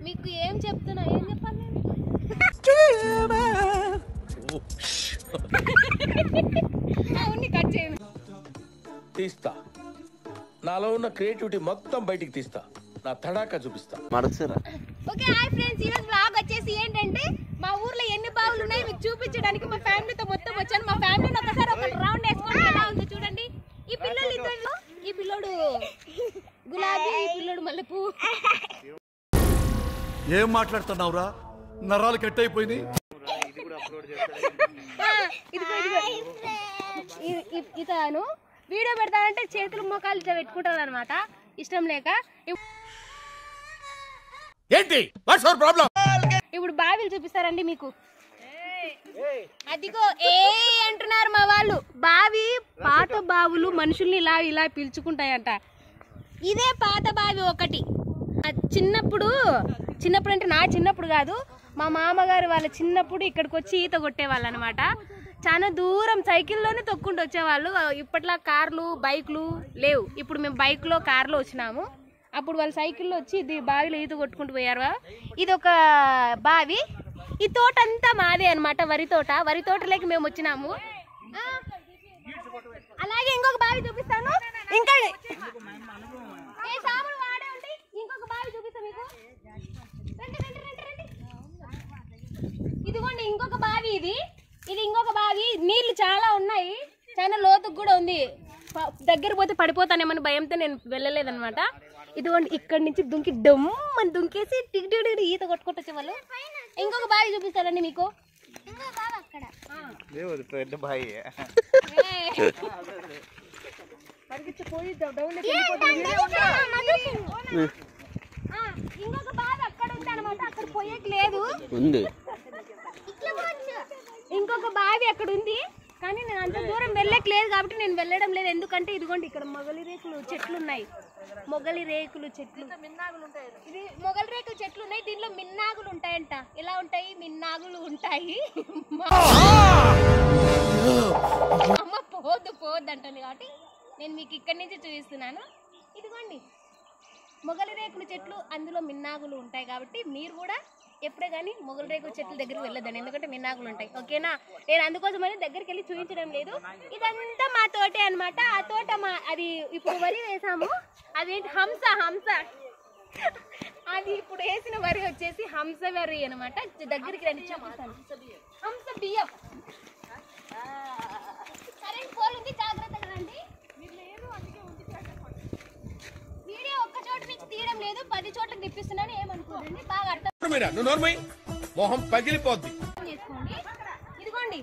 మీకు ఏం చెప్తున్నా, ఏం చెప్పాలి నేను? అవును, కట్ చేయండి. తీస్తా, నాలో ఉన్న క్రియేటివిటీ మొత్తం బయటికి తీస్తా, నా తడాకా చూపిస్తా. ఓకే హాయ్ ఫ్రెండ్స్, ఈ రోజు వ్లాగ్ వచ్చేసి ఏంటంటే మా ఊర్లో ఎన్ని బావులు ఉన్నాయో మీకు చూపించడానికి మా ఫ్యామిలీతో మొత్తం వచ్చాను. మా ఫ్యామిలీని ఒకసారి ఒక రౌండ్ వేసుకోండి, ఎలా ఉందో చూడండి. ఈ పిల్లలు ఇద్దరు, ఈ పిల్లోడు గులాబీ, ఈ పిల్లోడు మల్లెపూ. ఏం మాట్లాడుతున్నావురా, నరాలు కట్ అయిపోయింది. ఇతను వీడియో పెడతానంటే చేతులు మోకాలు ఇట్లా పెట్టుకుంటాను అనమాట, ఇష్టం లేక. ఏంటి వాట్స్ అవర్ ప్రాబ్లం? ఇప్పుడు బావిలు చూపిస్తారండి మీకు. అదిగో ఏ అంటున్నారు మా వాళ్ళు. బావి, పాత బావులు మనుషుల్ని ఇలా ఇలా పిలుచుకుంటాయంట. ఇదే పాత బావి ఒకటి. చిన్నప్పుడు అంటే నా చిన్నప్పుడు కాదు, మా మామగారు వాళ్ళ చిన్నప్పుడు ఇక్కడికి వచ్చి ఈత కొట్టేవాళ్ళు అనమాట. చాలా దూరం సైకిల్లోనే తొక్కుంటూ వచ్చేవాళ్ళు. ఇప్పట్లా కార్లు బైక్లు లేవు. ఇప్పుడు మేము బైక్లో కార్లో వచ్చినాము. అప్పుడు వాళ్ళు సైకిల్లో వచ్చి ఇది బావిలో ఈత కొట్టుకుంటూ పోయారు. ఇది ఒక బావి. ఈ తోట అంతా మాదే అనమాట, వరి తోట. వరి తోటలోకి మేము వచ్చినాము. అలాగే ఇంకొక బావి చూపిస్తాను. ఇంకా ఇంకొక బావి చూపిస్తా మీకు. ఇదిగోండి ఇంకొక బావి. ఇది ఇంకొక బావి. నీళ్లు చాలా ఉన్నాయి, చాలా లోతుకు కూడా ఉంది. దగ్గర పోతే పడిపోతానేమని భయంతో నేను వెళ్ళలేదనమాట. ఇదిగోండి ఇక్కడి నుంచి దుంకి డమ్ అని దుంకేసి టిక్ ఈత కొట్టుకుంటూ వచ్చేవాళ్ళు. ఇంకొక బావి చూపిస్తారండి మీకు. ఇంకొక బావి అక్కడ ఉంది అనమాట, అక్కడ పోయేకి లేదు. ఇంకొక బావి అక్కడ ఉంది, కానీ నేను అంత దూరం వెళ్ళకి లేదు కాబట్టి నేను వెళ్ళడం లేదు. ఎందుకంటే ఇదిగోండి ఇక్కడ మొగలి రేకులు చెట్లు ఉన్నాయి. మొగలి రేకులు చెట్లు, ఇది మొగలి రేకులు చెట్లు ఉన్నాయి. దీనిలో మిన్నాగులు ఉంటాయంట. ఎలా ఉంటాయి? మిన్నాగులు ఉంటాయి. అమ్మ పోద్దు అంటుంది కాబట్టి నేను మీకు ఇక్కడి నుంచి చూపిస్తున్నాను. ఇదిగోండి మొగలి రేకులు చెట్లు, అందులో మిన్నాగులు ఉంటాయి కాబట్టి మీరు కూడా ఎప్పుడే కానీ మొగలి రేకుల చెట్ల దగ్గరికి వెళ్ళొద్దండి, ఎందుకంటే మిన్నాగులు ఉంటాయి. ఓకేనా? నేను అందుకోసమని దగ్గరికి వెళ్ళి చూపించడం లేదు. ఇదంతా మా తోటే అనమాట. ఆ తోట అది ఇప్పుడు వరి వేసాము. అదేంటి హంస అది ఇప్పుడు వేసిన వరి వచ్చేసి హంస వరి అనమాట. దగ్గరికి రండి చూపిస్తాను. హంస బియ్యం. కరెంట్ పోల్ ఉంది, జాగ్రత్తగా రండి. వీడియో ఒక్క చోట నుంచి తీయడం లేదు, 10 చోట్లకి తిప్పిస్తున్నాను, ఏమనుకోండి. బాగా అర్థం చేసుకోండి.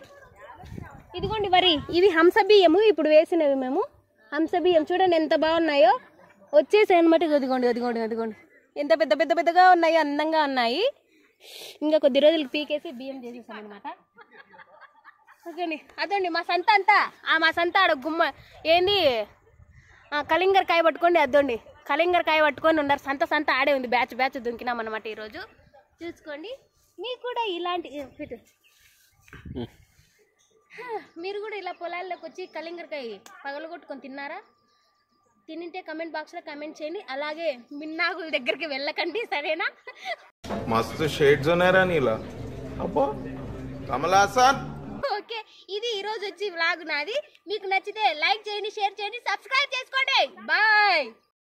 ఇదిగోండి వరి, ఇవి హంస బియ్యము. ఇప్పుడు వేసినవి మేము హంస బియ్యం. చూడండి ఎంత బాగున్నాయో, వచ్చేసాయి అనమాట. అదిగోండి ఎంత పెద్దగా ఉన్నాయి, అందంగా ఉన్నాయి. ఇంకా కొద్ది రోజులకి పీకేసి బియ్యం చేసేసాం అనమాట. ఓకేండి. అదండి మా సంత అంతా. మా సంత ఆడ గుమ్మ ఏంది కలింగరకాయ పట్టుకోండి. అద్దండి కలింగరకాయ పట్టుకొని ఉన్నారు. సంత ఆడే ఉంది. బ్యాచ్ దుంకినాం అనమాట ఈరోజు. చూసుకోండి. మీకు కూడా ఇలాంటి మీరు కూడా ఇలా పొలాల్లోకి వచ్చి కలింగరకాయ పగలగొట్టుకొని తిన్నారా? తినింటే కమెంట్ బాక్స్లో కమెంట్ చేయండి. అలాగే మిన్నాగుల దగ్గరికి వెళ్ళకండి, సరేనా? మస్తు షేడ్స్ ఉన్నారా నీలా. అబ్బో కమలాసన్. ఓకే, ఇది ఈరోజు వచ్చి వ్లాగ్ నాది. మీకు నచ్చితే లైక్ చేయండి, షేర్ చేయండి, సబ్స్క్రైబ్ చేసుకోండి. బాయ్.